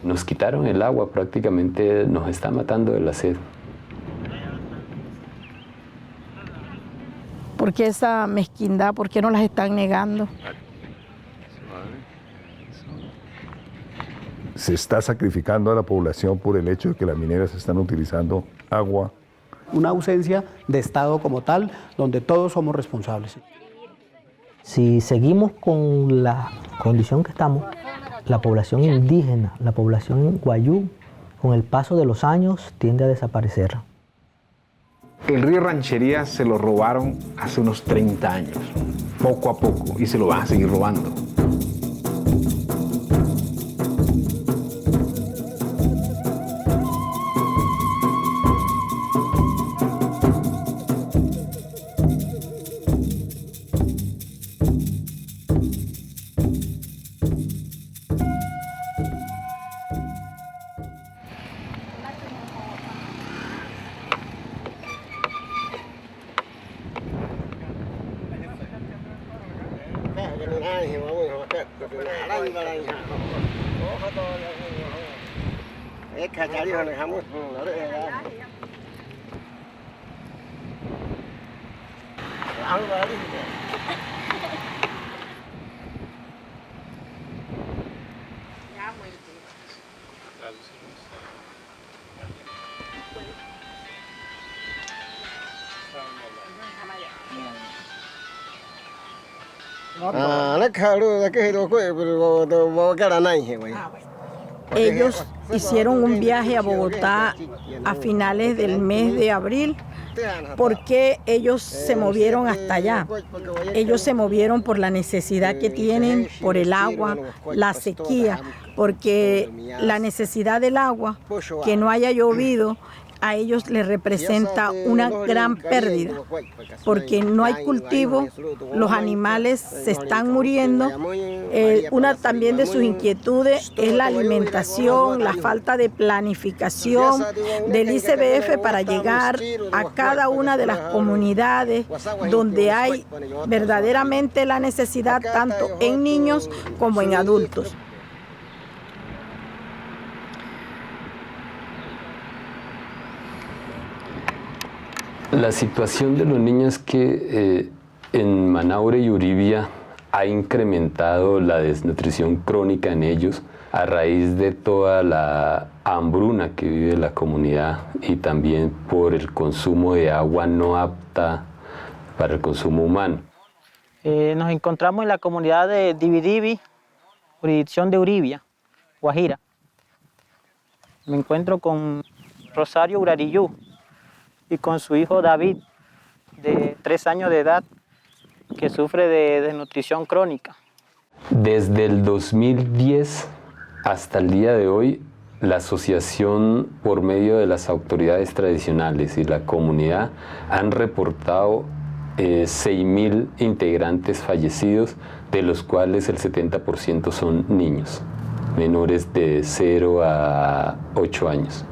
Nos quitaron el agua, prácticamente nos está matando de la sed. ¿Por qué esa mezquindad? ¿Por qué no las están negando? Se está sacrificando a la población por el hecho de que las mineras están utilizando agua. Una ausencia de Estado como tal, donde todos somos responsables. Si seguimos con la condición que estamos, la población indígena, la población guayú, con el paso de los años tiende a desaparecer. El río Ranchería se lo robaron hace unos 30 años, poco a poco, y se lo van a seguir robando. Ellos hicieron un viaje a Bogotá a finales del mes de abril. ¿Por qué ellos se movieron hasta allá? Ellos se movieron por la necesidad que tienen, por el agua, la sequía, porque la necesidad del agua, que no haya llovido, a ellos les representa una gran pérdida, porque no hay cultivo, los animales se están muriendo. Una también de sus inquietudes es la alimentación, la falta de planificación del ICBF para llegar a cada una de las comunidades donde hay verdaderamente la necesidad, tanto en niños como en adultos. La situación de los niños es que en Manaure y Uribia ha incrementado la desnutrición crónica en ellos a raíz de toda la hambruna que vive la comunidad y también por el consumo de agua no apta para el consumo humano. Nos encontramos en la comunidad de Dividivi, jurisdicción de Uribia, Guajira. Me encuentro con Rosario Urariyú y con su hijo David, de 3 años de edad, que sufre de desnutrición crónica. Desde el 2010 hasta el día de hoy, la asociación, por medio de las autoridades tradicionales y la comunidad, han reportado 6.000 integrantes fallecidos, de los cuales el 70% son niños, menores de 0 a 8 años.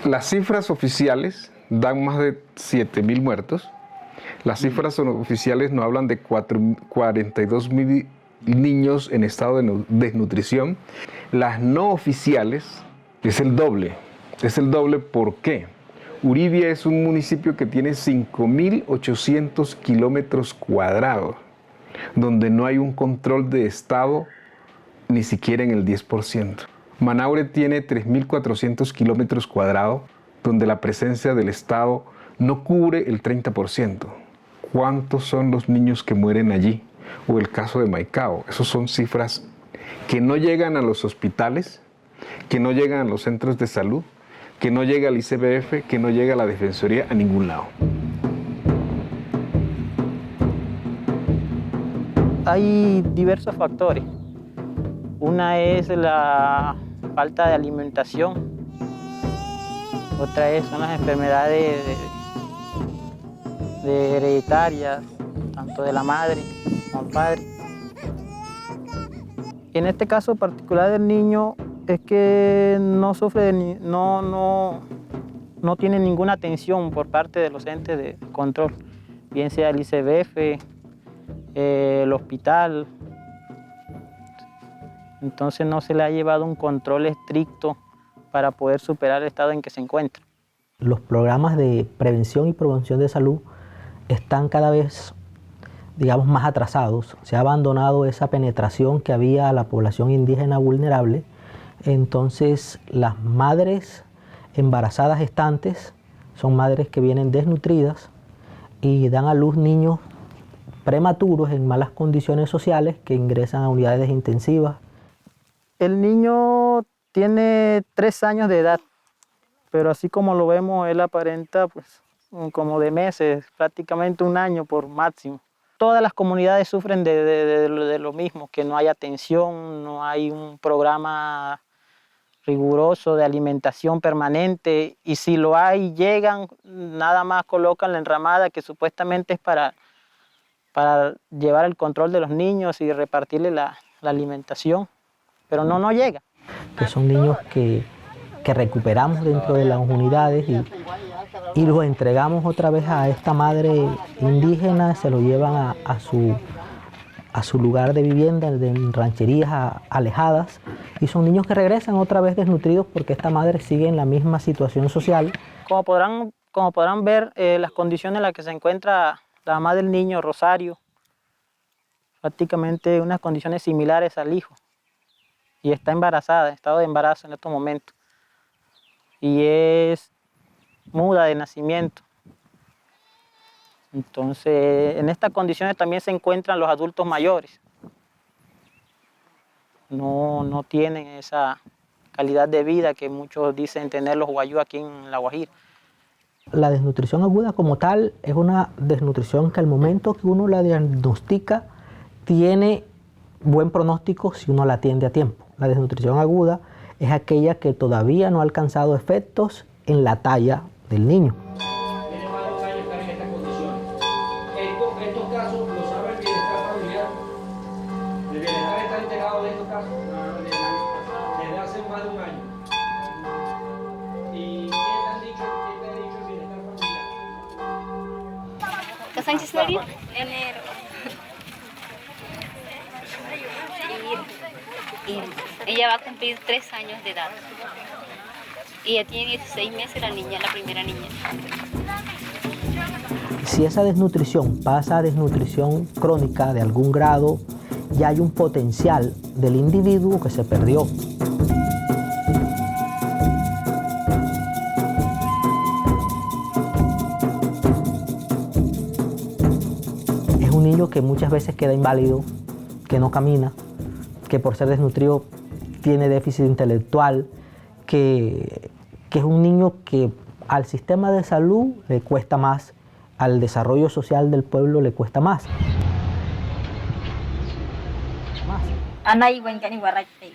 Las cifras oficiales dan más de 7.000 muertos. Las cifras oficiales nos hablan de 42.000 niños en estado de desnutrición. Las no oficiales es el doble. Es el doble, ¿por qué? Uribia es un municipio que tiene 5.800 kilómetros cuadrados, donde no hay un control de estado ni siquiera en el 10%. Manaure tiene 3.400 kilómetros cuadrados, donde la presencia del Estado no cubre el 30%. ¿Cuántos son los niños que mueren allí? O el caso de Maicao. Esas son cifras que no llegan a los hospitales, que no llegan a los centros de salud, que no llega al ICBF, que no llega a la Defensoría, a ningún lado. Hay diversos factores. Una es la falta de alimentación. Otra son las enfermedades hereditarias, tanto de la madre como del padre. En este caso particular del niño es que no sufre no tiene ninguna atención por parte de los entes de control, bien sea el ICBF, el hospital. Entonces no se le ha llevado un control estricto para poder superar el estado en que se encuentra. Los programas de prevención y promoción de salud están cada vez, digamos, más atrasados. Se ha abandonado esa penetración que había a la población indígena vulnerable. Entonces, las madres embarazadas gestantes son madres que vienen desnutridas y dan a luz niños prematuros en malas condiciones sociales que ingresan a unidades intensivas. El niño tiene 3 años de edad, pero así como lo vemos, él aparenta pues, como de meses, prácticamente 1 año por máximo. Todas las comunidades sufren de lo mismo, que no hay atención, no hay un programa riguroso de alimentación permanente, y si lo hay, llegan, nada más colocan la enramada que supuestamente es para llevar el control de los niños y repartirle la alimentación, pero no llega. Que son niños que recuperamos dentro de las unidades y los entregamos otra vez a esta madre indígena, se lo llevan a su lugar de vivienda, en rancherías alejadas, y son niños que regresan otra vez desnutridos porque esta madre sigue en la misma situación social. Como podrán ver, las condiciones en las que se encuentra la mamá del niño, Rosario, prácticamente unas condiciones similares al hijo, y está embarazada, en estado de embarazo en estos momentos, y es muda de nacimiento. Entonces, en estas condiciones también se encuentran los adultos mayores. No tienen esa calidad de vida que muchos dicen tener los guayú aquí en La Guajira. La desnutrición aguda como tal es una desnutrición que al momento que uno la diagnostica tiene buen pronóstico si uno la atiende a tiempo. La desnutrición aguda es aquella que todavía no ha alcanzado efectos en la talla del niño. Estos casos lo sabe el bienestar familiar. El bienestar está enterado de estos casos desde hace más de 1 año. ¿Y qué te ha dicho el bienestar familiar? ¿Kapan sih sendiri? Enero. Y ella va a cumplir 3 años de edad. Y ella tiene 16 meses la niña, la primera niña. Si esa desnutrición pasa a desnutrición crónica de algún grado, ya hay un potencial del individuo que se perdió. Es un niño que muchas veces queda inválido, que no camina, que por ser desnutrido tiene déficit intelectual, que es un niño que al sistema de salud le cuesta más, al desarrollo social del pueblo le cuesta más. Anay wen kani waray tay.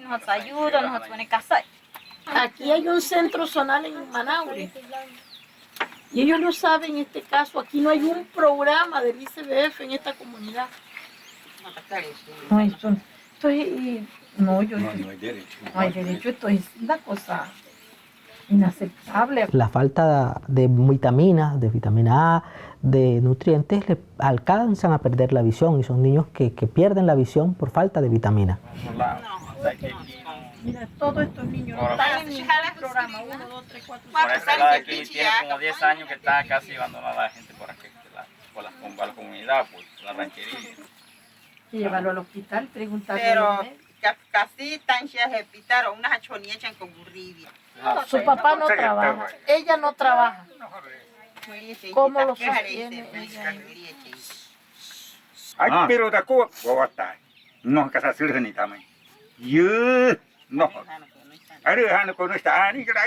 Nos ayuda, nos pone casa. Aquí hay un centro zonal en Manaure. Y ellos lo saben en este caso. Aquí no hay un programa del ICBF en esta comunidad. No hay derecho. Esto es una cosa inaceptable. La falta de vitaminas, de vitamina A, de nutrientes, le alcanzan a perder la visión y son niños que pierden la visión por falta de vitamina. Mira, todos estos niños no están en ningún programa. 1, 2, 3, 4, 5. Por ese lado aquí tiene como 10 años que está casi abandonada la gente por aquí, por la comunidad, por la ranchería. Y llevarlo al hospital, preguntarle. Pero casi tan se repitaron unas achonietas con burribia. Su papá no trabaja, ella no trabaja. ¿Cómo lo sostiene ella? Ay, pero da co, bota. No casa sirni tamay. No. Ari ko no está ani gra.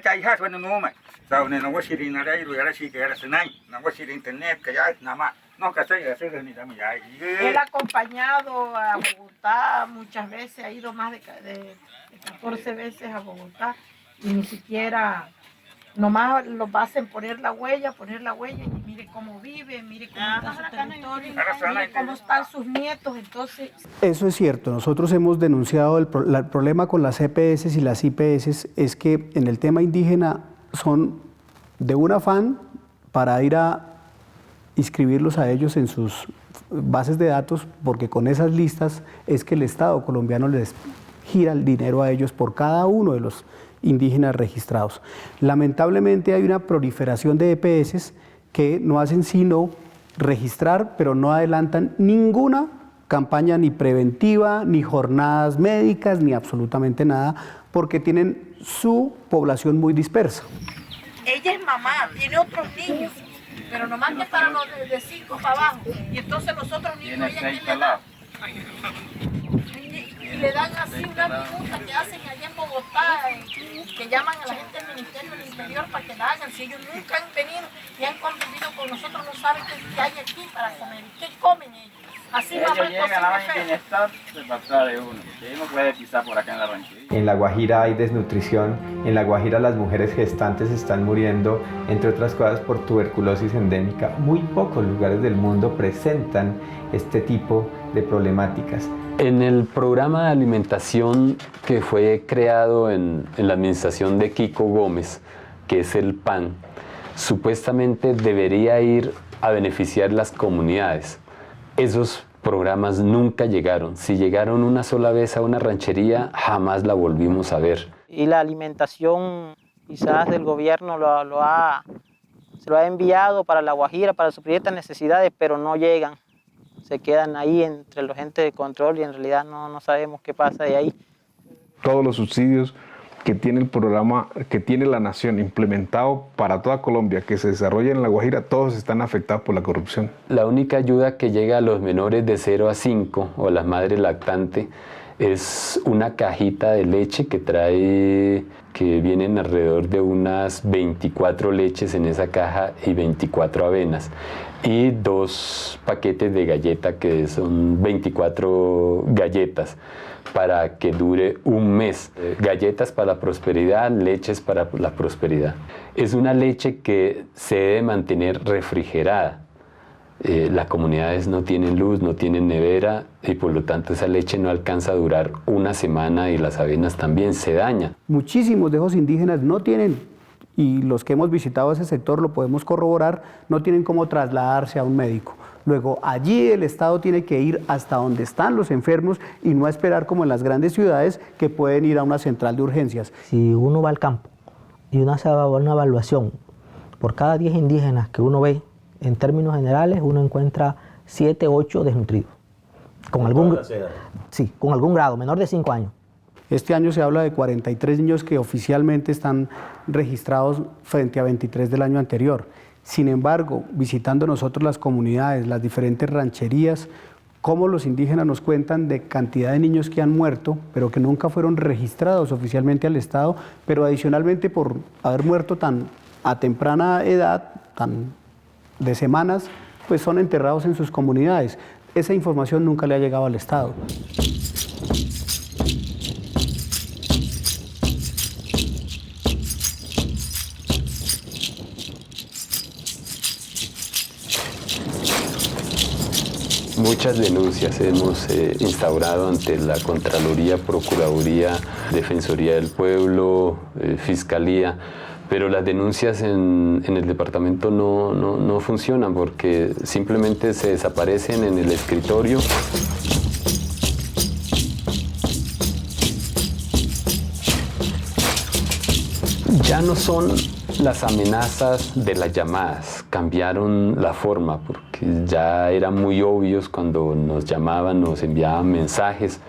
Chai has bueno no mai. Sao ne no wasirin na dai ruara si que era senai. No wasirin internet que ya nada no casa sirni tamay. Él ha acompañado a Bogotá muchas veces, ha ido más de 14 veces a Bogotá y ni siquiera, nomás lo hacen poner la huella y mire cómo vive, mire cómo está su territorio, mire cómo están sus nietos, entonces... Eso es cierto, nosotros hemos denunciado el problema con las EPS y las IPS es que en el tema indígena son de un afán para ir a inscribirlos a ellos en sus bases de datos, porque con esas listas es que el Estado colombiano les gira el dinero a ellos por cada uno de los indígenas registrados. Lamentablemente hay una proliferación de EPS que no hacen sino registrar, pero no adelantan ninguna campaña ni preventiva, ni jornadas médicas, ni absolutamente nada, porque tienen su población muy dispersa. Ella es mamá, tiene otros niños, pero nomás que para los de 5 para abajo. Y entonces los otros niños, ella ¿qué le dan? Y le dan así una pregunta que hacen allá en Bogotá, que llaman a la gente del Ministerio del Interior para que la hagan. Si ellos nunca han venido y han convivido con nosotros, no saben qué hay aquí para comer. ¿Qué comen ellos? Así ellos llegan a la bienestar de pasar de uno, que uno puede pisar por acá en la ranchería. En La Guajira hay desnutrición, en La Guajira las mujeres gestantes están muriendo, entre otras cosas por tuberculosis endémica. Muy pocos lugares del mundo presentan este tipo de problemáticas. En el programa de alimentación que fue creado en la administración de Kiko Gómez, que es el PAN, supuestamente debería ir a beneficiar las comunidades. Esos programas nunca llegaron. Si llegaron una sola vez a una ranchería, jamás la volvimos a ver. Y la alimentación quizás del gobierno se lo ha enviado para La Guajira, para suplir estas necesidades, pero no llegan. Se quedan ahí entre los entes de control y en realidad no sabemos qué pasa de ahí. Todos los subsidios que tiene el programa, que tiene la nación implementado para toda Colombia, que se desarrolla en La Guajira, todos están afectados por la corrupción. La única ayuda que llega a los menores de 0 a 5 o a las madres lactantes es una cajita de leche que vienen alrededor de unas 24 leches en esa caja y 24 avenas. Y 2 paquetes de galleta que son 24 galletas para que dure un mes. Galletas para la prosperidad, leches para la prosperidad. Es una leche que se debe mantener refrigerada. Las comunidades no tienen luz, no tienen nevera y por lo tanto esa leche no alcanza a durar una semana y las avenas también se dañan. Muchísimos de esos indígenas no tienen, y los que hemos visitado ese sector lo podemos corroborar, no tienen cómo trasladarse a un médico. Luego allí el Estado tiene que ir hasta donde están los enfermos y no esperar como en las grandes ciudades que pueden ir a una central de urgencias. Si uno va al campo y uno hace una evaluación, por cada 10 indígenas que uno ve, en términos generales uno encuentra 7, 8 desnutridos. Con algún grado, menor de 5 años. Este año se habla de 43 niños que oficialmente están registrados frente a 23 del año anterior. Sin embargo, visitando nosotros las comunidades, las diferentes rancherías, cómo los indígenas nos cuentan de cantidad de niños que han muerto, pero que nunca fueron registrados oficialmente al Estado, pero adicionalmente por haber muerto tan a temprana edad, tan de semanas, pues son enterrados en sus comunidades. Esa información nunca le ha llegado al Estado. Muchas denuncias hemos instaurado ante la Contraloría, Procuraduría, Defensoría del Pueblo, Fiscalía, pero las denuncias en el departamento no funcionan porque simplemente se desaparecen en el escritorio. Ya no son las amenazas de las llamadas, cambiaron la forma porque ya eran muy obvios cuando nos llamaban, nos enviaban mensajes,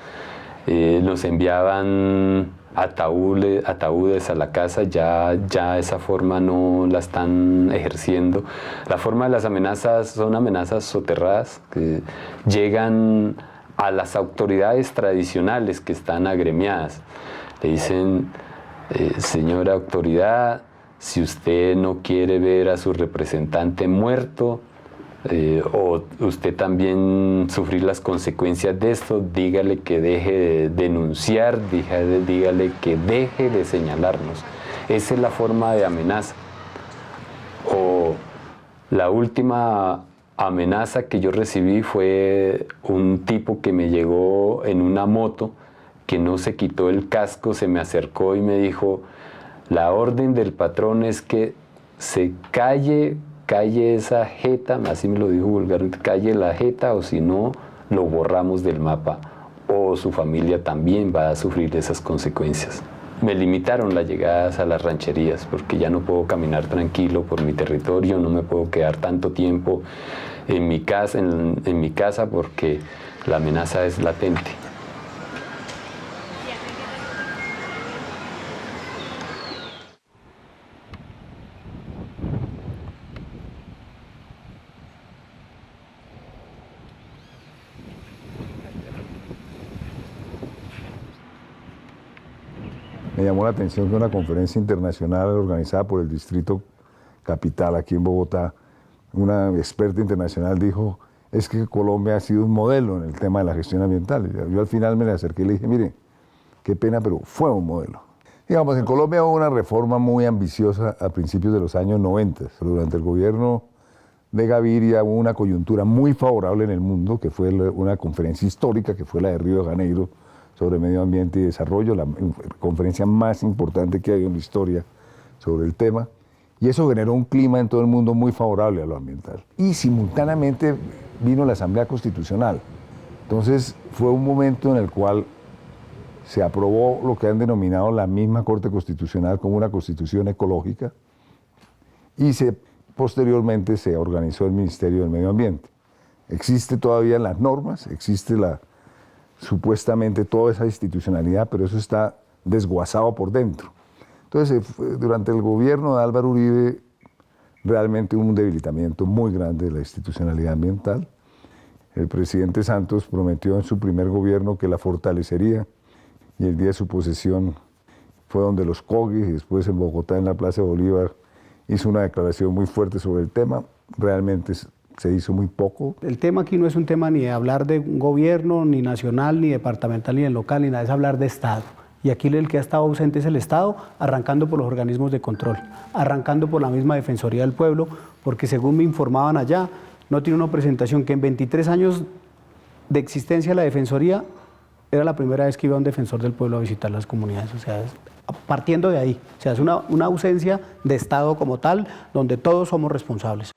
nos enviaban ataúdes a la casa, ya esa forma no la están ejerciendo. La forma de las amenazas son amenazas soterradas que llegan a las autoridades tradicionales que están agremiadas. Le dicen, señora autoridad, si usted no quiere ver a su representante muerto o usted también sufrir las consecuencias de esto, dígale que deje de denunciar, dígale que deje de señalarnos. Esa es la forma de amenaza. O la última amenaza que yo recibí fue un tipo que me llegó en una moto, que no se quitó el casco, se me acercó y me dijo: la orden del patrón es que se calle calle esa jeta, así me lo dijo vulgarmente, calle la jeta o si no, lo borramos del mapa o su familia también va a sufrir esas consecuencias. Me limitaron las llegadas a las rancherías porque ya no puedo caminar tranquilo por mi territorio, no me puedo quedar tanto tiempo en mi casa porque la amenaza es latente. Me llamó la atención que una conferencia internacional organizada por el Distrito Capital aquí en Bogotá, una experta internacional dijo, es que Colombia ha sido un modelo en el tema de la gestión ambiental. Yo al final me le acerqué y le dije, mire, qué pena, pero fue un modelo. Digamos, en Colombia hubo una reforma muy ambiciosa a principios de los años 90. Durante el gobierno de Gaviria hubo una coyuntura muy favorable en el mundo, que fue una conferencia histórica, que fue la de Río de Janeiro, sobre medio ambiente y desarrollo, la conferencia más importante que hay en la historia sobre el tema, y eso generó un clima en todo el mundo muy favorable a lo ambiental. Y simultáneamente vino la Asamblea Constitucional. Entonces fue un momento en el cual se aprobó lo que han denominado la misma Corte Constitucional como una constitución ecológica y posteriormente se organizó el Ministerio del Medio Ambiente. Existe todavía las normas, existe supuestamente toda esa institucionalidad, pero eso está desguazado por dentro. Entonces, durante el gobierno de Álvaro Uribe, realmente hubo un debilitamiento muy grande de la institucionalidad ambiental. El presidente Santos prometió en su primer gobierno que la fortalecería, y el día de su posesión fue donde los COGIs y después en Bogotá, en la Plaza de Bolívar, hizo una declaración muy fuerte sobre el tema. Realmente se hizo muy poco. El tema aquí no es un tema ni de hablar de un gobierno, ni nacional, ni departamental, ni local, ni nada, es hablar de Estado. Y aquí el que ha estado ausente es el Estado, arrancando por los organismos de control, arrancando por la misma Defensoría del Pueblo, porque según me informaban allá, no tiene una presentación que en 23 años de existencia de la Defensoría, era la primera vez que iba un defensor del pueblo a visitar las comunidades. O sea, partiendo de ahí, o sea, es una ausencia de Estado como tal, donde todos somos responsables.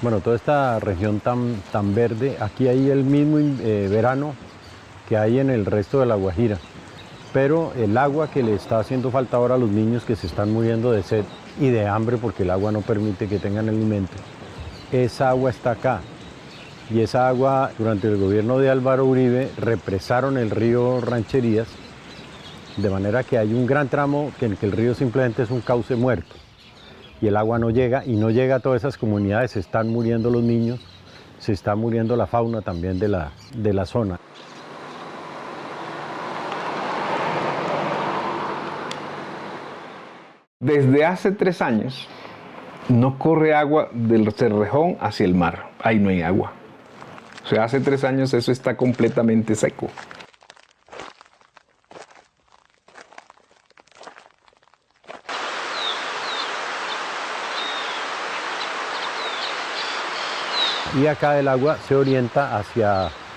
Bueno, toda esta región tan verde, aquí hay el mismo verano que hay en el resto de La Guajira, pero el agua que le está haciendo falta ahora a los niños que se están muriendo de sed y de hambre porque el agua no permite que tengan alimento, esa agua está acá. Y esa agua, durante el gobierno de Álvaro Uribe, represaron el río Rancherías, de manera que hay un gran tramo en el que el río simplemente es un cauce muerto. Y el agua no llega, y no llega a todas esas comunidades, se están muriendo los niños, se está muriendo la fauna también de la zona. Desde hace 3 años no corre agua del Cerrejón hacia el mar, ahí no hay agua. O sea, hace 3 años eso está completamente seco. Y acá el agua se orienta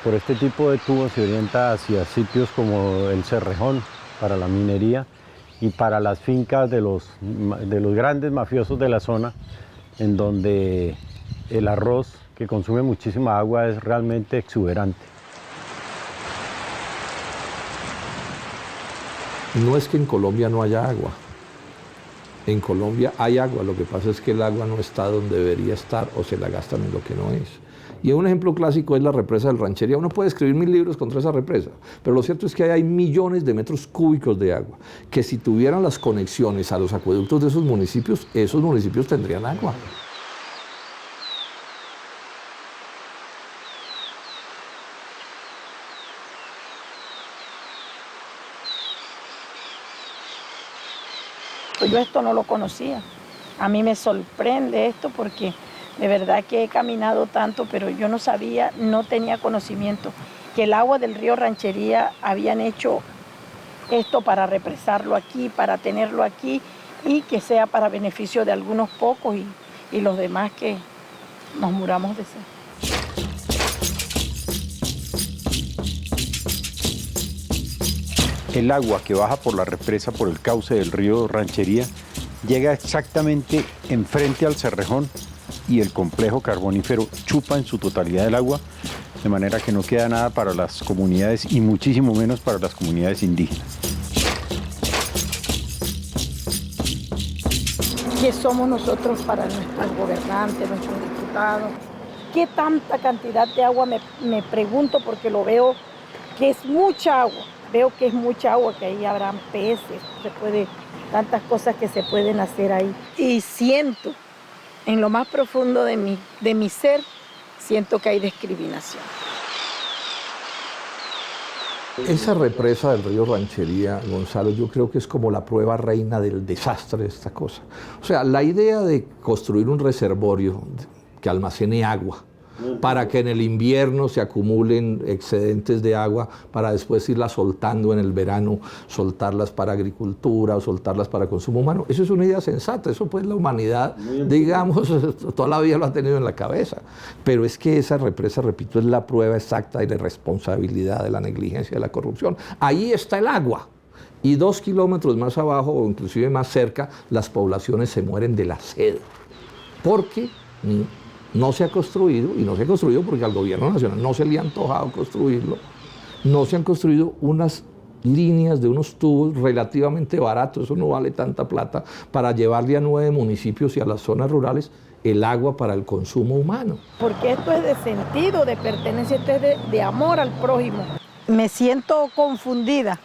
por este tipo de tubos, se orienta hacia sitios como el Cerrejón para la minería y para las fincas de los grandes mafiosos de la zona, en donde el arroz, que consume muchísima agua, es realmente exuberante. No es que en Colombia no haya agua. En Colombia hay agua, lo que pasa es que el agua no está donde debería estar o se la gastan en lo que no es. Y un ejemplo clásico es la represa del Ranchería. Uno puede escribir 1000 libros contra esa represa, pero lo cierto es que hay millones de metros cúbicos de agua, que si tuvieran las conexiones a los acueductos de esos municipios tendrían agua. Pues yo esto no lo conocía. A mí me sorprende esto porque de verdad que he caminado tanto, pero yo no sabía, no tenía conocimiento que el agua del río Ranchería habían hecho esto para represarlo aquí, para tenerlo aquí y que sea para beneficio de algunos pocos y los demás que nos muramos de sed. el agua que baja por la represa, por el cauce del río Ranchería, llega exactamente enfrente al Cerrejón y el complejo carbonífero chupa en su totalidad el agua, de manera que no queda nada para las comunidades y muchísimo menos para las comunidades indígenas. ¿Qué somos nosotros para nuestros gobernantes, nuestros diputados? ¿Qué tanta cantidad de agua? Me pregunto porque lo veo que es mucha agua. Veo que es mucha agua, que ahí habrán peces, tantas cosas que se pueden hacer ahí. Y siento, en lo más profundo de mi ser, siento que hay discriminación. Esa represa del río Ranchería, Gonzalo, yo creo que es como la prueba reina del desastre de esta cosa. O sea, la idea de construir un reservorio que almacene agua para que en el invierno se acumulen excedentes de agua para después irlas soltando en el verano, soltarlas para agricultura o soltarlas para consumo humano. Eso es una idea sensata, eso pues la humanidad, digamos, toda la vida lo ha tenido en la cabeza. Pero es que esa represa, repito, es la prueba exacta de la irresponsabilidad, de la negligencia, de la corrupción. Ahí está el agua. Y 2 kilómetros más abajo, o inclusive más cerca, las poblaciones se mueren de la sed. Porque no se ha construido, y no se ha construido porque al gobierno nacional no se le ha antojado construirlo, no se han construido unas líneas de unos tubos relativamente baratos, eso no vale tanta plata, para llevarle a 9 municipios y a las zonas rurales el agua para el consumo humano. Porque esto es de sentido, de pertenencia, esto es de amor al prójimo. Me siento confundida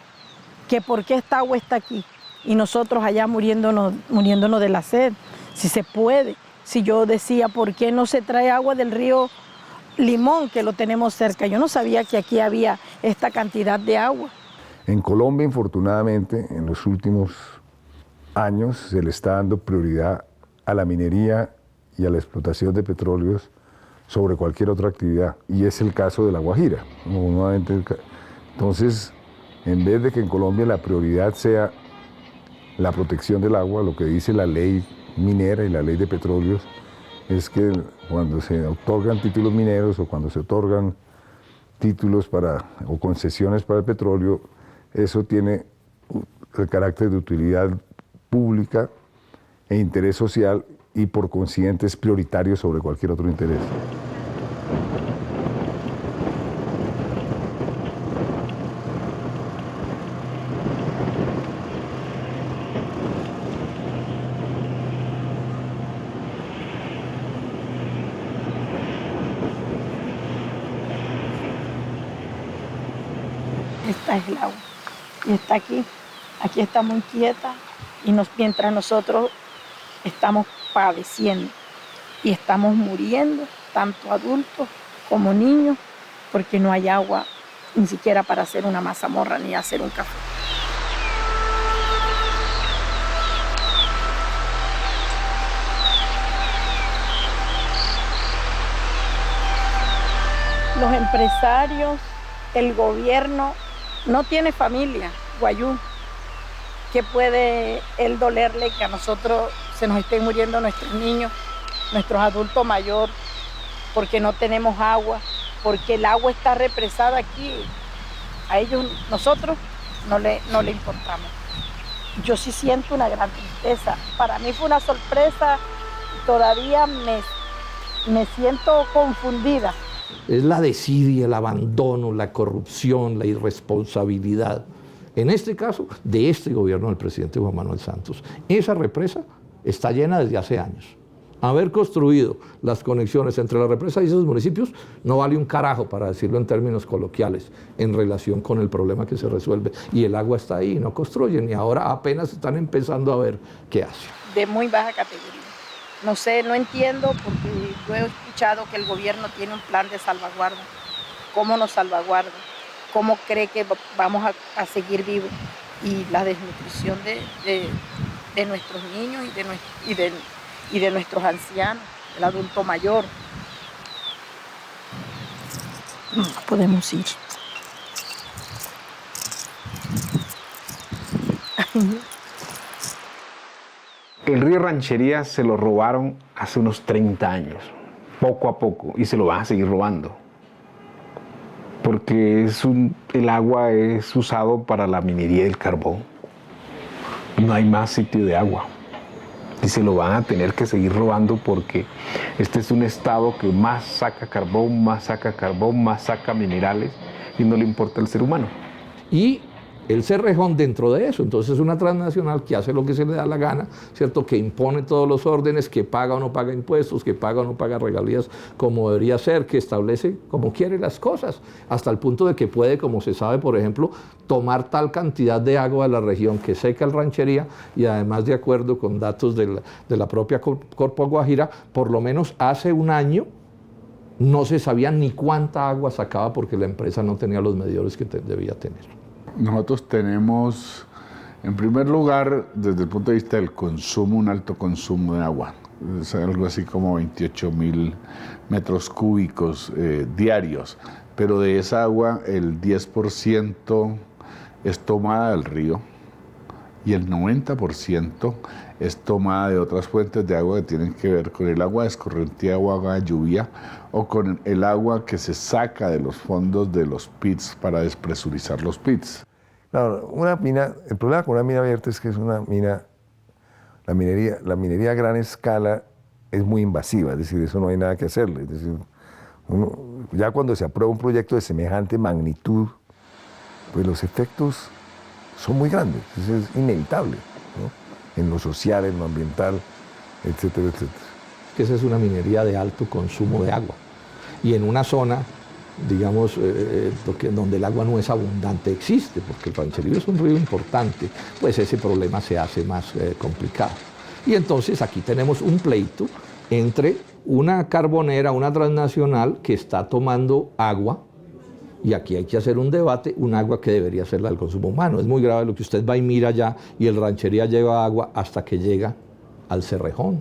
que por qué esta agua está aquí y nosotros allá muriéndonos de la sed, si se puede. Si yo decía, ¿por qué no se trae agua del río Limón, que lo tenemos cerca? Yo no sabía que aquí había esta cantidad de agua. En Colombia, infortunadamente, en los últimos años se le está dando prioridad a la minería y a la explotación de petróleos sobre cualquier otra actividad. Y es el caso de La Guajira. Entonces, en vez de que en Colombia la prioridad sea la protección del agua, lo que dice la ley minera y la ley de petróleos es que cuando se otorgan títulos mineros o cuando se otorgan títulos o concesiones para el petróleo, eso tiene el carácter de utilidad pública e interés social y por consiguiente es prioritario sobre cualquier otro interés. Esta es el agua y está aquí está muy quieta y mientras nosotros estamos padeciendo y estamos muriendo, tanto adultos como niños, porque no hay agua ni siquiera para hacer una mazamorra ni hacer un café. Los empresarios, el gobierno, no tiene familia, Guayú. ¿Qué puede él dolerle que a nosotros se nos estén muriendo nuestros niños, nuestros adultos mayores, porque no tenemos agua, porque el agua está represada aquí? A ellos, nosotros, no le importamos. Yo sí siento una gran tristeza. Para mí fue una sorpresa, todavía me siento confundida. Es la desidia, el abandono, la corrupción, la irresponsabilidad. En este caso, de este gobierno del presidente Juan Manuel Santos. Esa represa está llena desde hace años. Haber construido las conexiones entre la represa y esos municipios no vale un carajo, para decirlo en términos coloquiales, en relación con el problema que se resuelve. Y el agua está ahí, no construyen, y ahora apenas están empezando a ver qué hacen. De muy baja categoría. No sé, no entiendo, porque yo he escuchado que el gobierno tiene un plan de salvaguarda. ¿Cómo nos salvaguarda? ¿Cómo cree que vamos a seguir vivos? Y la desnutrición de nuestros niños y de nuestros ancianos, el adulto mayor. No podemos ir. El río Ranchería se lo robaron hace unos 30 años, poco a poco, y se lo van a seguir robando. porque el agua es usado para la minería del carbón. No hay más sitio de agua. Y se lo van a tener que seguir robando porque este es un estado que más saca carbón, más saca minerales y no le importa al ser humano. Y el Cerrejón dentro de eso, entonces es una transnacional que hace lo que se le da la gana, ¿cierto? Que impone todos los órdenes, que paga o no paga impuestos, que paga o no paga regalías como debería ser, que establece como quiere las cosas, hasta el punto de que puede, como se sabe, por ejemplo, tomar tal cantidad de agua de la región que seca el Ranchería, y además, de acuerdo con datos de la propia Corpo Guajira, por lo menos hace un año no se sabía ni cuánta agua sacaba porque la empresa no tenía los medidores que debía tener. Nosotros tenemos, en primer lugar, desde el punto de vista del consumo, un alto consumo de agua. Es algo así como 28.000 metros cúbicos diarios, pero de esa agua el 10% es tomada del río y el 90% es tomada de otras fuentes de agua que tienen que ver con el agua escorrentía o agua de lluvia, o con el agua que se saca de los fondos de los pits para despresurizar los pits. Claro, una mina, el problema con una mina abierta es que es una mina, la minería a gran escala es muy invasiva, es decir, eso no hay nada que hacerle. Es decir, ya cuando se aprueba un proyecto de semejante magnitud, pues los efectos son muy grandes, eso es inevitable, ¿no? En lo social, en lo ambiental, etcétera, etcétera. Que esa es una minería de alto consumo de agua. Y en una zona, digamos, donde el agua no es abundante, existe, porque el Rancherío es un río importante, pues ese problema se hace más complicado. Y entonces aquí tenemos un pleito entre una carbonera, una transnacional que está tomando agua, y aquí hay que hacer un debate, un agua que debería ser la del consumo humano. Es muy grave lo que usted va y mira allá, y el Ranchería lleva agua hasta que llega al Cerrejón.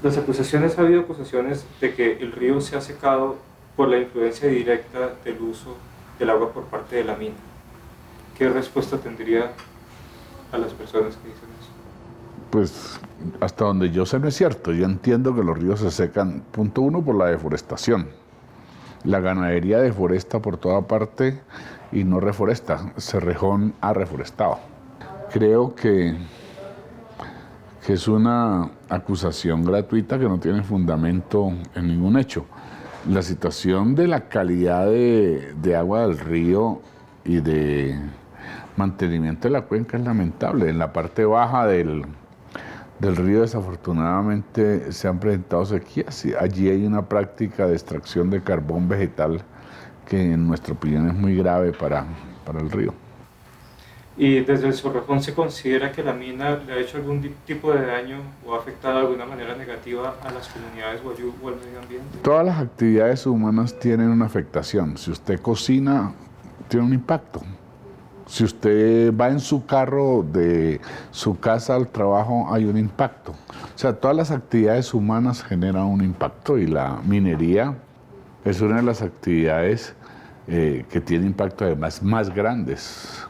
Las acusaciones, ha habido acusaciones de que el río se ha secado por la influencia directa del uso del agua por parte de la mina. ¿Qué respuesta tendría a las personas que dicen eso? Pues hasta donde yo sé no es cierto. Yo entiendo que los ríos se secan, punto uno, por la deforestación. La ganadería deforesta por toda parte y no reforesta. Cerrejón ha reforestado. Creo que es una acusación gratuita que no tiene fundamento en ningún hecho. La situación de la calidad de agua del río y de mantenimiento de la cuenca es lamentable. En la parte baja del río, desafortunadamente, se han presentado sequías. Allí hay una práctica de extracción de carbón vegetal que, en nuestra opinión, es muy grave para el río. ¿Y desde el Cerrejón se considera que la mina le ha hecho algún tipo de daño o ha afectado de alguna manera negativa a las comunidades o al medio ambiente? Todas las actividades humanas tienen una afectación. Si usted cocina, tiene un impacto. Si usted va en su carro de su casa al trabajo, hay un impacto. O sea, todas las actividades humanas generan un impacto, y la minería es una de las actividades que tiene impacto, además, más grandes.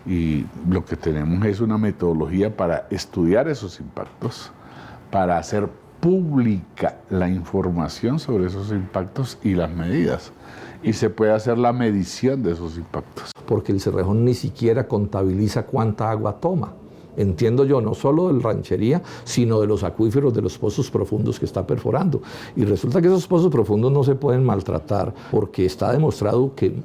Y lo que tenemos es una metodología para estudiar esos impactos, para hacer pública la información sobre esos impactos y las medidas. Y se puede hacer la medición de esos impactos. Porque el Cerrejón ni siquiera contabiliza cuánta agua toma. Entiendo yo, no solo del Ranchería, sino de los acuíferos, de los pozos profundos que está perforando. Y resulta que esos pozos profundos no se pueden maltratar, porque está demostrado que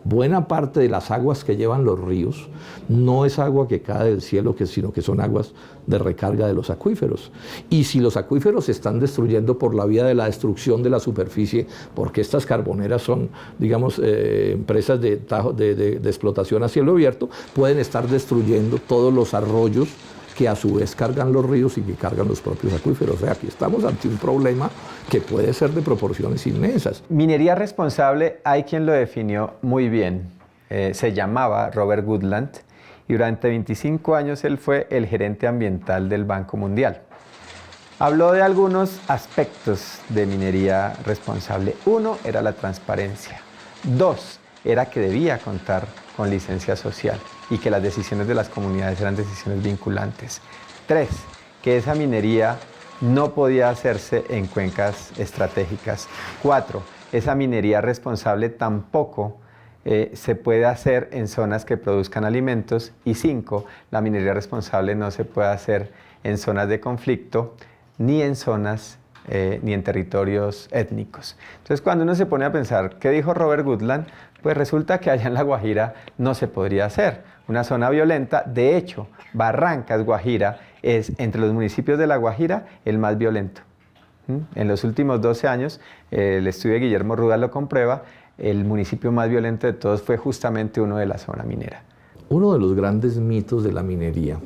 buena parte de las aguas que llevan los ríos no es agua que cae del cielo, sino que son aguas de recarga de los acuíferos. Y si los acuíferos se están destruyendo por la vía de la destrucción de la superficie, porque estas carboneras son, digamos, empresas de explotación a cielo abierto, pueden estar destruyendo todos los arroyos que a su vez cargan los ríos y que cargan los propios acuíferos. O sea, aquí estamos ante un problema que puede ser de proporciones inmensas. Minería responsable, hay quien lo definió muy bien. Se llamaba Robert Goodland, y durante 25 años él fue el gerente ambiental del Banco Mundial. Habló de algunos aspectos de minería responsable. Uno era la transparencia. Dos, era que debía contar con licencia social y que las decisiones de las comunidades eran decisiones vinculantes. 3, que esa minería no podía hacerse en cuencas estratégicas. 4, esa minería responsable tampoco se puede hacer en zonas que produzcan alimentos, y 5, la minería responsable no se puede hacer en zonas de conflicto ni en zonas ni en territorios étnicos. Entonces, cuando uno se pone a pensar, ¿qué dijo Robert Goodland? Pues resulta que allá en La Guajira no se podría hacer, una zona violenta. De hecho, Barrancas, Guajira, es entre los municipios de La Guajira el más violento. En los últimos 12 años, el estudio de Guillermo Rudas lo comprueba, el municipio más violento de todos fue justamente uno de la zona minera. Uno de los grandes mitos de la minería,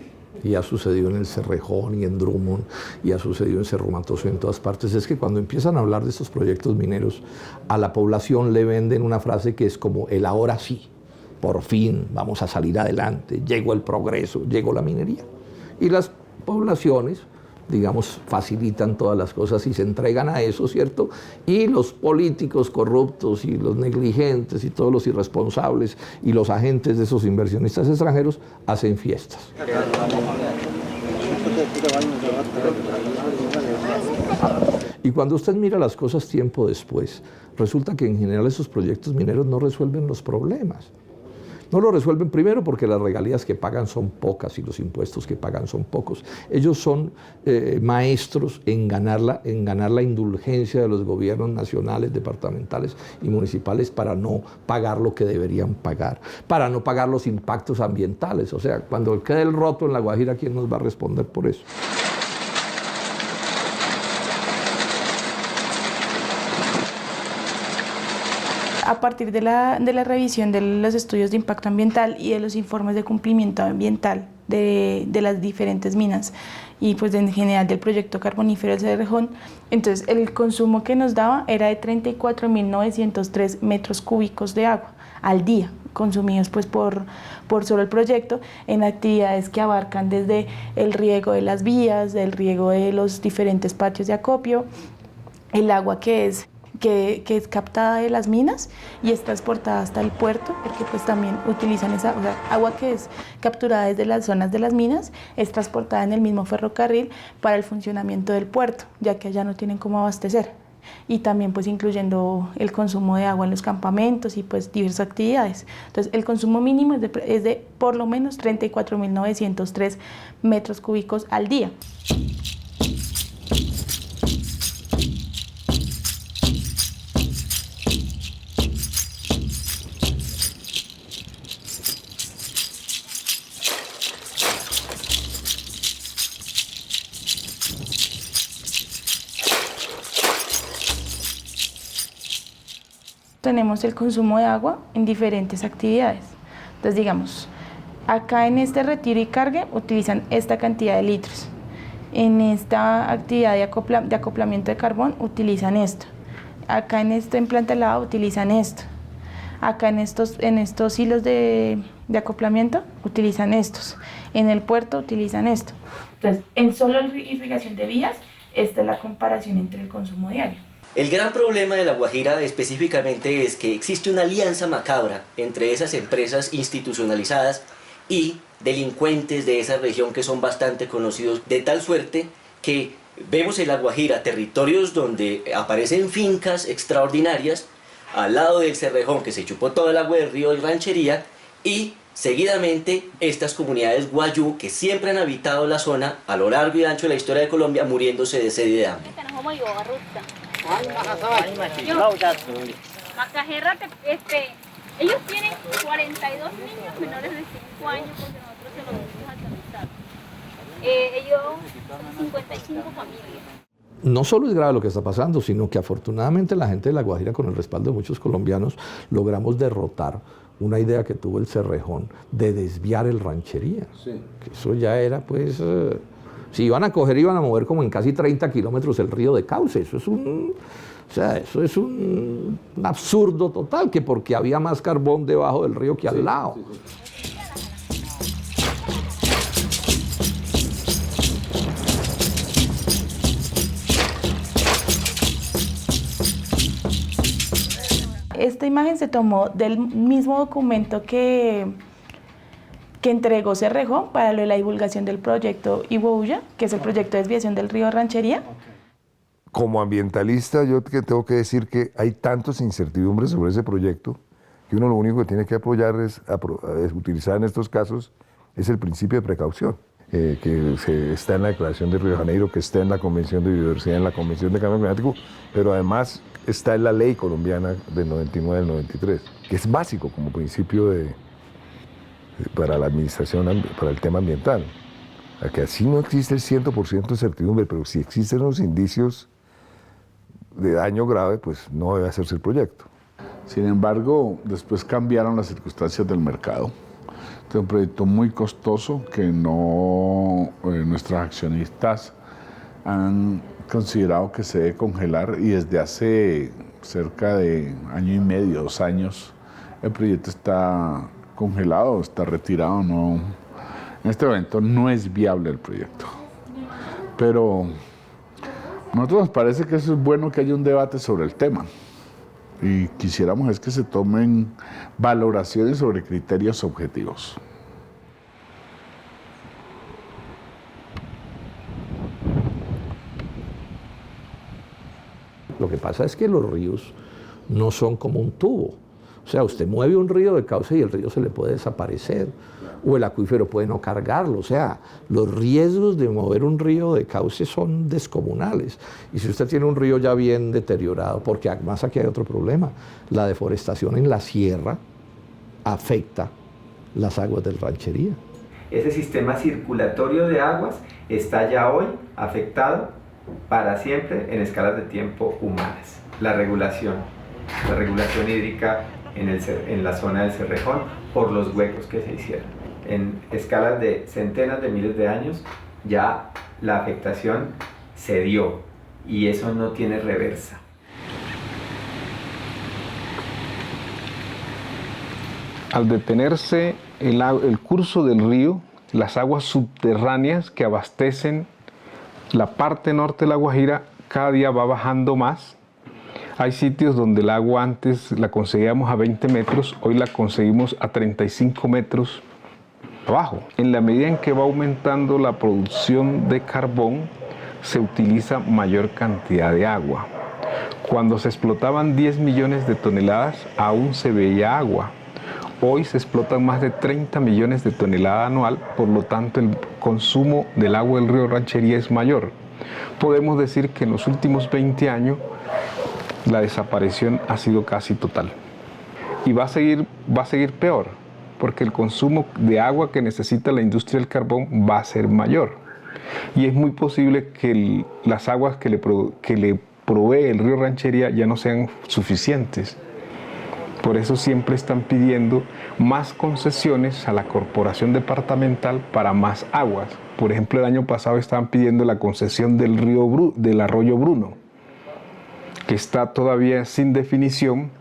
y ha sucedido en el Cerrejón y en Drummond, y ha sucedido en Cerro Matoso y en todas partes, es que cuando empiezan a hablar de estos proyectos mineros, a la población le venden una frase que es como el ahora sí, por fin vamos a salir adelante, llegó el progreso, llegó la minería. Y las poblaciones, digamos, facilitan todas las cosas y se entregan a eso, ¿cierto? Y los políticos corruptos y los negligentes y todos los irresponsables y los agentes de esos inversionistas extranjeros hacen fiestas. Y cuando usted mira las cosas tiempo después, resulta que en general esos proyectos mineros no resuelven los problemas. No lo resuelven primero porque las regalías que pagan son pocas y los impuestos que pagan son pocos. Ellos son maestros en ganar la indulgencia de los gobiernos nacionales, departamentales y municipales para no pagar lo que deberían pagar, para no pagar los impactos ambientales. O sea, cuando quede el roto en La Guajira, ¿quién nos va a responder por eso? A partir de la revisión de los estudios de impacto ambiental y de los informes de cumplimiento ambiental de las diferentes minas y pues en general del proyecto carbonífero del Cerrejón, entonces el consumo que nos daba era de 34.903 metros cúbicos de agua al día, consumidos pues por solo el proyecto en actividades que abarcan desde el riego de las vías, del riego de los diferentes patios de acopio, el agua que es captada de las minas y es transportada hasta el puerto, porque pues también utilizan esa agua que es capturada desde las zonas de las minas, es transportada en el mismo ferrocarril para el funcionamiento del puerto, ya que allá no tienen cómo abastecer. Y también pues incluyendo el consumo de agua en los campamentos y pues diversas actividades. Entonces el consumo mínimo es de por lo menos 34.903 metros cúbicos al día. Tenemos el consumo de agua en diferentes actividades. Entonces, digamos, acá en este retiro y cargue utilizan esta cantidad de litros. En esta actividad de acoplamiento de carbón utilizan esto. Acá en este en planta de lavado utilizan esto. Acá en estos hilos de acoplamiento utilizan estos. En el puerto utilizan esto. Entonces, en solo irrigación de vías, esta es la comparación entre el consumo diario. El gran problema de La Guajira específicamente es que existe una alianza macabra entre esas empresas institucionalizadas y delincuentes de esa región que son bastante conocidos, de tal suerte que vemos en La Guajira territorios donde aparecen fincas extraordinarias al lado del Cerrejón que se chupó todo el agua del río y Ranchería, y seguidamente estas comunidades guayú que siempre han habitado la zona a lo largo y ancho de la historia de Colombia muriéndose de sed y de hambre. Ellos tienen 42 niños menores de 5 años porque nosotros se los dimos alfabetizados. Ellos son 55 familias. No solo es grave lo que está pasando, sino que afortunadamente la gente de La Guajira, con el respaldo de muchos colombianos, logramos derrotar una idea que tuvo el Cerrejón de desviar el Ranchería. Sí. Que eso ya era pues... si iban a coger, iban a mover como en casi 30 kilómetros el río de cauce. Eso es un absurdo total, que porque había más carbón debajo del río que al lado. Esta imagen se tomó del mismo documento que entregó Cerrejón para lo de la divulgación del proyecto Iwouya, que es el proyecto de desviación del río Ranchería. Como ambientalista, yo tengo que decir que hay tantas incertidumbres sobre ese proyecto que uno lo único que tiene que apoyar es utilizar en estos casos es el principio de precaución, que está en la Declaración de Río de Janeiro, que está en la Convención de Biodiversidad, en la Convención de Cambio Climático, pero además está en la ley colombiana del 99 del 93, que es básico como principio para la administración, para el tema ambiental. Que así no existe el 100% de certidumbre, pero si existen los indicios de daño grave, pues no debe hacerse el proyecto. Sin embargo, después cambiaron las circunstancias del mercado. Este es un proyecto muy costoso que nuestros accionistas han considerado que se debe congelar, y desde hace cerca de año y medio, 2 años, el proyecto está congelado, está retirado. En este momento no es viable el proyecto. Pero a nosotros nos parece que eso es bueno, que haya un debate sobre el tema. Y quisiéramos es que se tomen valoraciones sobre criterios objetivos. Lo que pasa es que los ríos no son como un tubo. O sea, usted mueve un río de cauce y el río se le puede desaparecer, o el acuífero puede no cargarlo. O sea, los riesgos de mover un río de cauce son descomunales. Y si usted tiene un río ya bien deteriorado, porque además aquí hay otro problema, la deforestación en la sierra afecta las aguas del Ranchería. Ese sistema circulatorio de aguas está ya hoy afectado para siempre en escalas de tiempo humanas. La regulación hídrica en la zona del Cerrejón por los huecos que se hicieron. En escalas de centenas de miles de años ya la afectación se dio y eso no tiene reversa. Al detenerse el curso del río, las aguas subterráneas que abastecen la parte norte de La Guajira cada día va bajando más. Hay sitios donde el agua antes la conseguíamos a 20 metros, hoy la conseguimos a 35 metros abajo. En la medida en que va aumentando la producción de carbón, se utiliza mayor cantidad de agua. Cuando se explotaban 10 millones de toneladas, aún se veía agua. Hoy se explotan más de 30 millones de toneladas anual, por lo tanto el consumo del agua del río Ranchería es mayor. Podemos decir que en los últimos 20 años la desaparición ha sido casi total. Y va a seguir peor, porque el consumo de agua que necesita la industria del carbón va a ser mayor. Y es muy posible que las aguas que le provee el río Ranchería ya no sean suficientes. Por eso siempre están pidiendo más concesiones a la corporación departamental para más aguas. Por ejemplo, el año pasado estaban pidiendo la concesión del arroyo Bruno, que está todavía sin definición.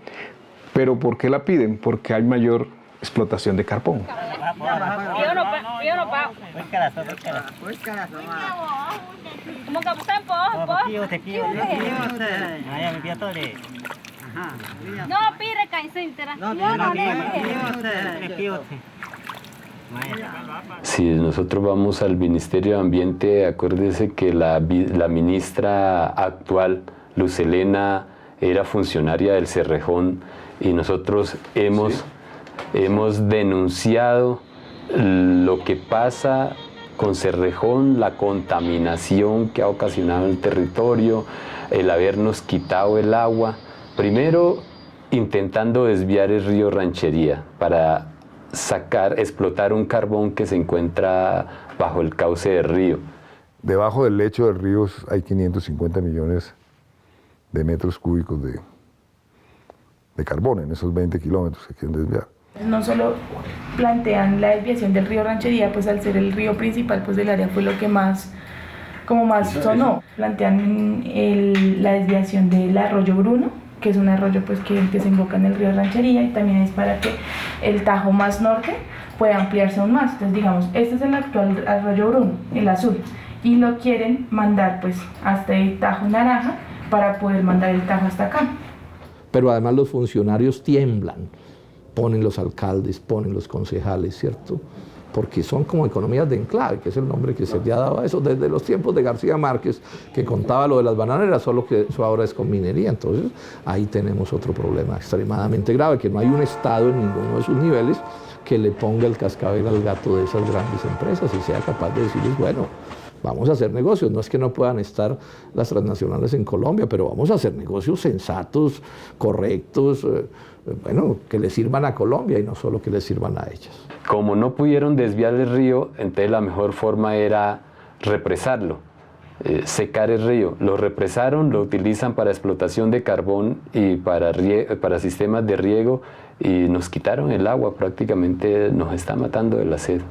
¿Pero por qué la piden? Porque hay mayor explotación de carbón. Si nosotros vamos al Ministerio de Ambiente, acuérdese que la ministra actual, Luz Helena, era funcionaria del Cerrejón, y nosotros hemos denunciado lo que pasa con Cerrejón, la contaminación que ha ocasionado el territorio, el habernos quitado el agua, primero intentando desviar el río Ranchería para explotar un carbón que se encuentra bajo el cauce del río. Debajo del lecho del río hay 550 millones de metros cúbicos de carbón en esos 20 kilómetros que quieren desviar. No solo plantean la desviación del río Ranchería, pues al ser el río principal pues del área fue lo que más sonó. Plantean la desviación del arroyo Bruno, que es un arroyo pues que desemboca en el río Ranchería, y también es para que el tajo más norte pueda ampliarse aún más. Entonces digamos, este es el actual arroyo Bruno, el azul, y lo quieren mandar pues hasta el tajo naranja para poder mandar el tajo hasta acá. Pero además los funcionarios tiemblan ponen los alcaldes, ponen los concejales, ¿cierto? Porque son como economías de enclave, que es el nombre que se le ha dado a eso desde los tiempos de García Márquez, que contaba lo de las bananeras, solo que eso ahora es con minería. Entonces ahí tenemos otro problema extremadamente grave, que no hay un Estado en ninguno de sus niveles que le ponga el cascabel al gato de esas grandes empresas y sea capaz de decirles, bueno, vamos a hacer negocios. No es que no puedan estar las transnacionales en Colombia, pero vamos a hacer negocios sensatos, correctos, bueno, que le sirvan a Colombia y no solo que le sirvan a ellas. Como no pudieron desviar el río, entonces la mejor forma era represarlo, secar el río. Lo represaron, lo utilizan para explotación de carbón y para sistemas de riego, y nos quitaron el agua, prácticamente nos está matando de la sed.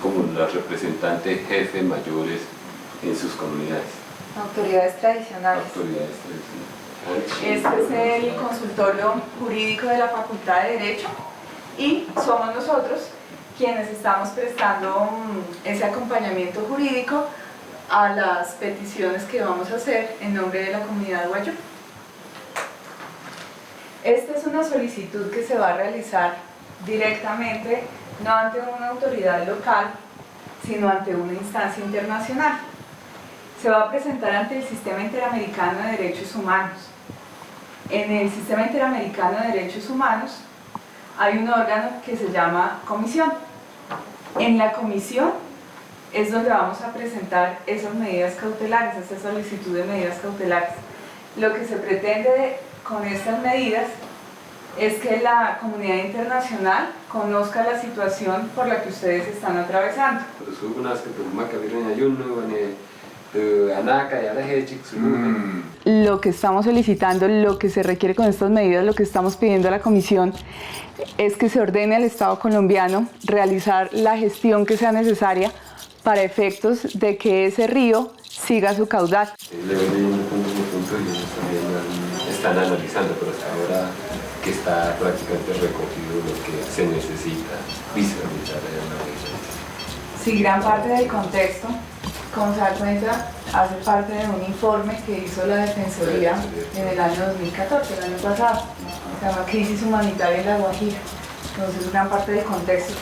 Como los representantes jefes mayores en sus comunidades. Autoridades tradicionales. Este es el consultorio jurídico de la Facultad de Derecho y somos nosotros quienes estamos prestando ese acompañamiento jurídico a las peticiones que vamos a hacer en nombre de la comunidad Wayuu. Esta es una solicitud que se va a realizar directamente, no ante una autoridad local, sino ante una instancia internacional. Se va a presentar ante el Sistema Interamericano de Derechos Humanos. En el Sistema Interamericano de Derechos Humanos hay un órgano que se llama comisión. En la comisión es donde vamos a presentar esas medidas cautelares, esa solicitud de medidas cautelares. Lo que se pretende con estas medidas es que la comunidad internacional conozca la situación por la que ustedes están atravesando. Lo que estamos solicitando, lo que se requiere con estas medidas, lo que estamos pidiendo a la comisión es que se ordene al Estado colombiano realizar la gestión que sea necesaria para efectos de que ese río siga su caudal. Están analizando, pero hasta ahora que está prácticamente recogido lo que se necesita visualizar en la región. Sí, gran parte del contexto, como se da cuenta, hace parte de un informe que hizo la Defensoría en el año 2014, el año pasado. Se llama Crisis Humanitaria en la Guajira. Entonces, gran parte del contexto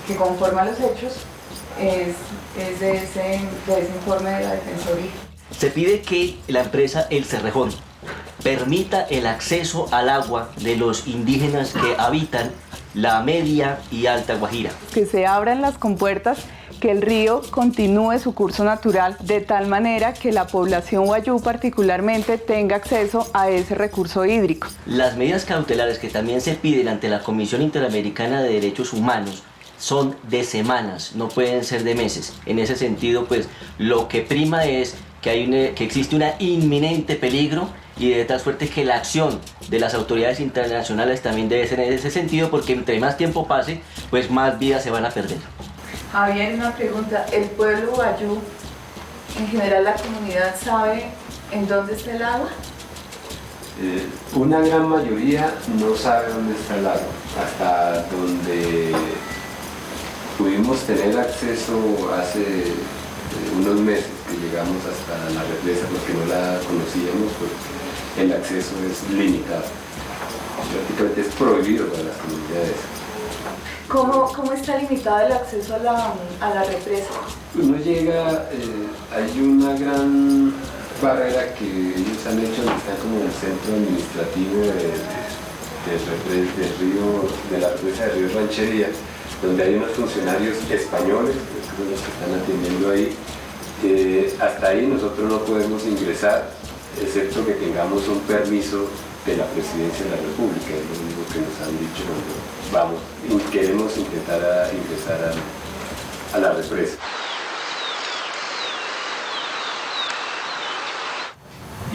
que conforma los hechos es de ese informe de la Defensoría. Se pide que la empresa El Cerrejón permita el acceso al agua de los indígenas que habitan la media y alta Guajira. Que se abran las compuertas, que el río continúe su curso natural de tal manera que la población Wayuu particularmente tenga acceso a ese recurso hídrico. Las medidas cautelares que también se piden ante la Comisión Interamericana de Derechos Humanos son de semanas, no pueden ser de meses. En ese sentido, pues lo que prima es que existe un inminente peligro y de tal suerte que la acción de las autoridades internacionales también debe ser en ese sentido, porque entre más tiempo pase, pues más vidas se van a perder. Javier, una pregunta. ¿El pueblo Wayuu, en general la comunidad, sabe en dónde está el agua? Una gran mayoría no sabe dónde está el agua. Hasta donde pudimos tener acceso hace unos meses que llegamos hasta la represa porque no la conocíamos, porque el acceso es limitado. Prácticamente es prohibido para las comunidades. ¿Cómo está limitado el acceso a la represa? Uno llega, hay una gran barrera que ellos han hecho, donde está como el centro administrativo del río, de la represa del río Ranchería, donde hay unos funcionarios españoles, que son los que están atendiendo ahí. Hasta ahí nosotros no podemos ingresar, excepto que tengamos un permiso de la Presidencia de la República. Es lo único que nos han dicho cuando queremos intentar ingresar a la represa.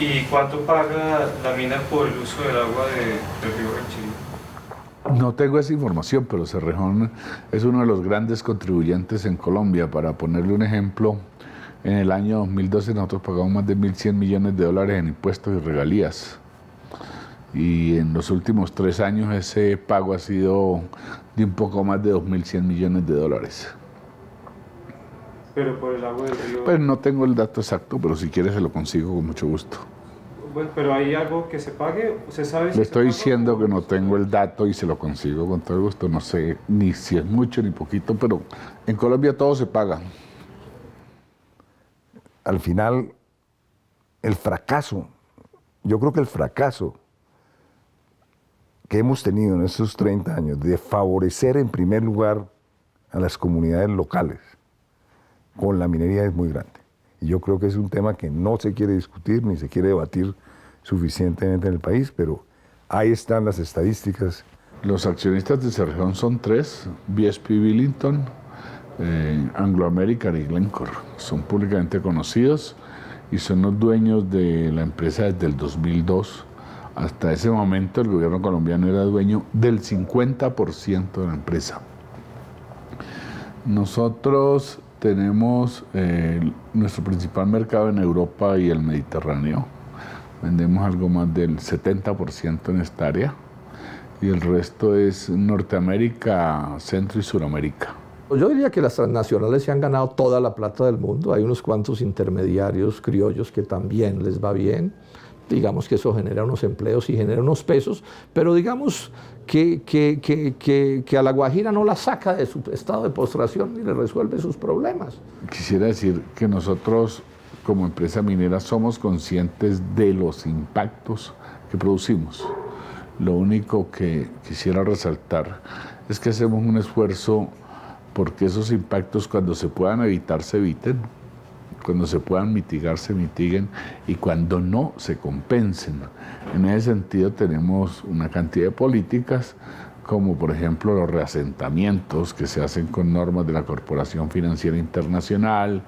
¿Y cuánto paga la mina por el uso del agua del río Ranchería? No tengo esa información, pero Cerrejón es uno de los grandes contribuyentes en Colombia. Para ponerle un ejemplo, en el año 2012 nosotros pagamos más de 1.100 millones de dólares en impuestos y regalías. Y en los últimos 3 años ese pago ha sido de un poco más de 2.100 millones de dólares. Pero por el agua del río... Pues no tengo el dato exacto, pero si quieres se lo consigo con mucho gusto. Bueno, pero ¿hay algo que se pague? ¿Usted sabe si Le estoy diciendo que no tengo el dato y se lo consigo con todo gusto. No sé ni si es mucho ni poquito, pero en Colombia todo se paga. Al final, el fracaso, yo creo que el fracaso que hemos tenido en estos 30 años de favorecer en primer lugar a las comunidades locales con la minería es muy grande. Y yo creo que es un tema que no se quiere discutir ni se quiere debatir suficientemente en el país, pero ahí están las estadísticas. Los accionistas de Cerrejón son 3, BSP Billington, Anglo American y Glencore. Son públicamente conocidos y son los dueños de la empresa desde el 2002. Hasta ese momento el gobierno colombiano era dueño del 50% de la empresa. Nosotros tenemos nuestro principal mercado en Europa y el Mediterráneo. Vendemos algo más del 70% en esta área y el resto es Norteamérica, Centro y Suramérica. Yo diría que las transnacionales se han ganado toda la plata del mundo. Hay unos cuantos intermediarios criollos que también les va bien. Digamos que eso genera unos empleos y genera unos pesos, pero digamos que a La Guajira no la saca de su estado de postración ni le resuelve sus problemas. Quisiera decir que nosotros como empresa minera somos conscientes de los impactos que producimos. Lo único que quisiera resaltar es que hacemos un esfuerzo porque esos impactos cuando se puedan evitar se eviten, cuando se puedan mitigar se mitiguen y cuando no se compensen. En ese sentido tenemos una cantidad de políticas como por ejemplo los reasentamientos que se hacen con normas de la Corporación Financiera Internacional,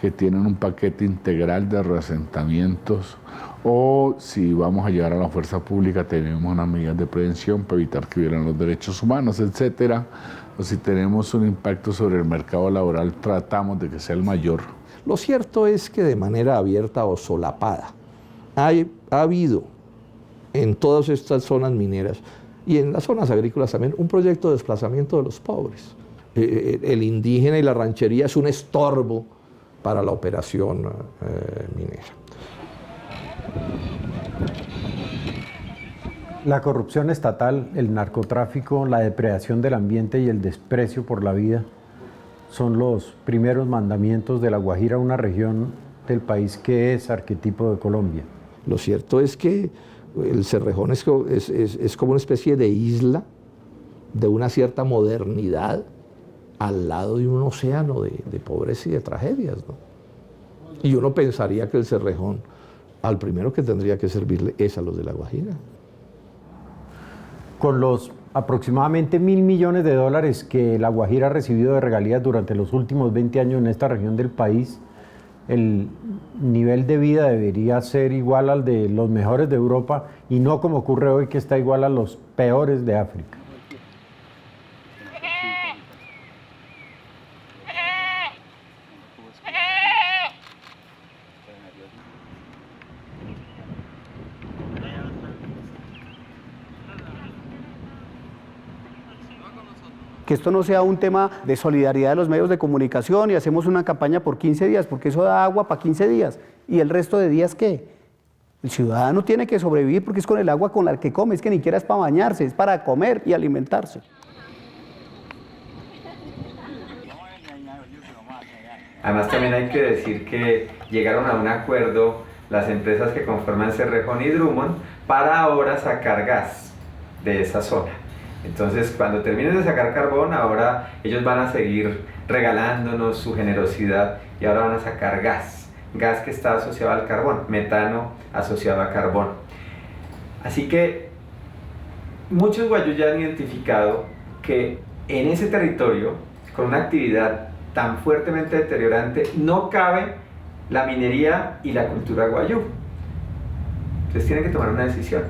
que tienen un paquete integral de reasentamientos, o si vamos a llegar a la fuerza pública tenemos unas medidas de prevención para evitar que violen los derechos humanos, etcétera. O si tenemos un impacto sobre el mercado laboral, tratamos de que sea el mayor. Lo cierto es que de manera abierta o solapada ha habido en todas estas zonas mineras y en las zonas agrícolas también un proyecto de desplazamiento de los pobres. El indígena y la ranchería es un estorbo para la operación minera. La corrupción estatal, el narcotráfico, la depredación del ambiente y el desprecio por la vida son los primeros mandamientos de La Guajira, una región del país que es arquetipo de Colombia. Lo cierto es que el Cerrejón es como una especie de isla de una cierta modernidad al lado de un océano de pobreza y de tragedias, ¿no? Y uno pensaría que el Cerrejón, al primero que tendría que servirle es a los de La Guajira. Con los aproximadamente 1.000 millones de dólares que La Guajira ha recibido de regalías durante los últimos 20 años en esta región del país, el nivel de vida debería ser igual al de los mejores de Europa y no como ocurre hoy, que está igual a los peores de África. Que esto no sea un tema de solidaridad de los medios de comunicación y hacemos una campaña por 15 días, porque eso da agua para 15 días. ¿Y el resto de días qué? El ciudadano tiene que sobrevivir porque es con el agua con la que come, es que ni siquiera es para bañarse, es para comer y alimentarse. Además también hay que decir que llegaron a un acuerdo las empresas que conforman Cerrejón y Drummond para ahora sacar gas de esa zona. Entonces, cuando terminen de sacar carbón, ahora ellos van a seguir regalándonos su generosidad y ahora van a sacar gas que está asociado al carbón, metano asociado a carbón. Así que muchos guayús ya han identificado que en ese territorio, con una actividad tan fuertemente deteriorante, no cabe la minería y la cultura guayú. Entonces tienen que tomar una decisión.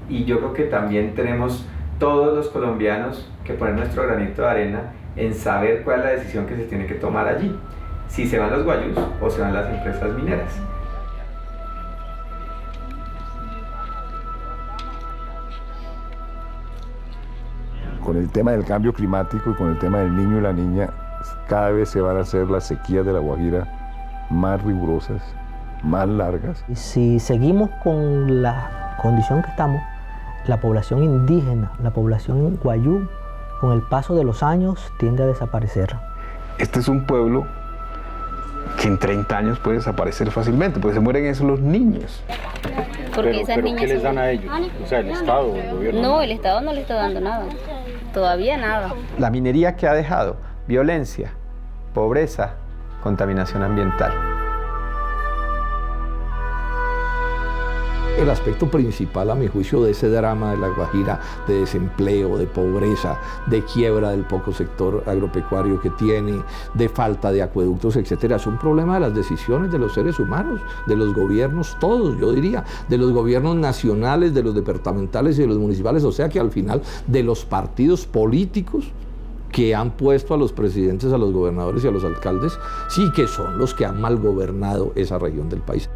Y yo creo que también tenemos todos los colombianos que poner nuestro granito de arena en saber cuál es la decisión que se tiene que tomar allí. Si se van los guayús o se van las empresas mineras. Con el tema del cambio climático y con el tema del niño y la niña, cada vez se van a hacer las sequías de La Guajira más rigurosas, más largas. Y si seguimos con la condición que estamos, la población indígena, la población guayú, con el paso de los años tiende a desaparecer. Este es un pueblo que en 30 años puede desaparecer fácilmente, porque se mueren esos los niños. Porque esas niñas ¿qué les dan a ellos? O sea, ¿el Estado o el gobierno? No, el Estado no le está dando nada. Todavía nada. La minería que ha dejado violencia, pobreza, contaminación ambiental. El aspecto principal, a mi juicio, de ese drama de La Guajira, de desempleo, de pobreza, de quiebra del poco sector agropecuario que tiene, de falta de acueductos, etcétera, es un problema de las decisiones de los seres humanos, de los gobiernos todos, yo diría, de los gobiernos nacionales, de los departamentales y de los municipales, o sea que al final de los partidos políticos que han puesto a los presidentes, a los gobernadores y a los alcaldes, sí que son los que han malgobernado esa región del país.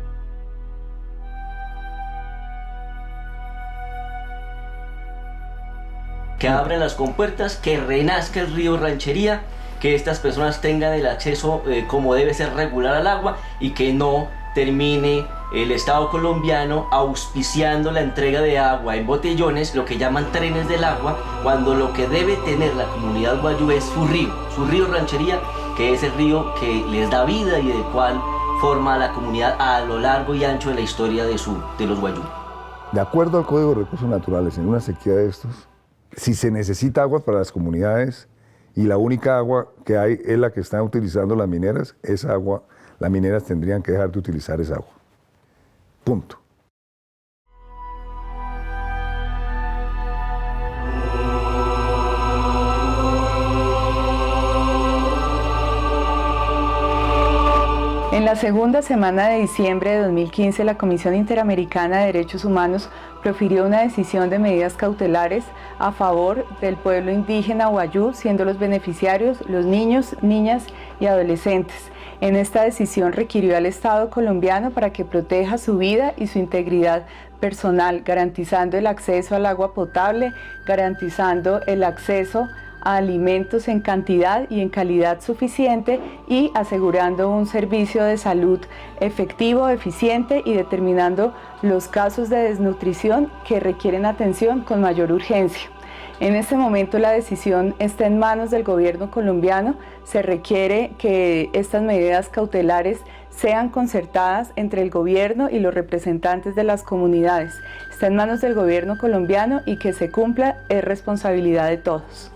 Que abran las compuertas, que renazca el río Ranchería, que estas personas tengan el acceso como debe ser regular al agua y que no termine el Estado colombiano auspiciando la entrega de agua en botellones, lo que llaman trenes del agua, cuando lo que debe tener la comunidad guayú es su río Ranchería, que es el río que les da vida y del cual forma la comunidad a lo largo y ancho de la historia de los guayú. De acuerdo al Código de Recursos Naturales, en una sequía de estos, si se necesita agua para las comunidades y la única agua que hay es la que están utilizando las mineras, esa agua, las mineras tendrían que dejar de utilizar esa agua. Punto. En la segunda semana de diciembre de 2015, la Comisión Interamericana de Derechos Humanos profirió una decisión de medidas cautelares a favor del pueblo indígena guayú, siendo los beneficiarios los niños, niñas y adolescentes. En esta decisión requirió al Estado colombiano para que proteja su vida y su integridad personal, garantizando el acceso al agua potable, garantizando el acceso a alimentos en cantidad y en calidad suficiente y asegurando un servicio de salud efectivo, eficiente y determinando los casos de desnutrición que requieren atención con mayor urgencia. En este momento la decisión está en manos del gobierno colombiano. Se requiere que estas medidas cautelares sean concertadas entre el gobierno y los representantes de las comunidades. Está en manos del gobierno colombiano y que se cumpla es responsabilidad de todos.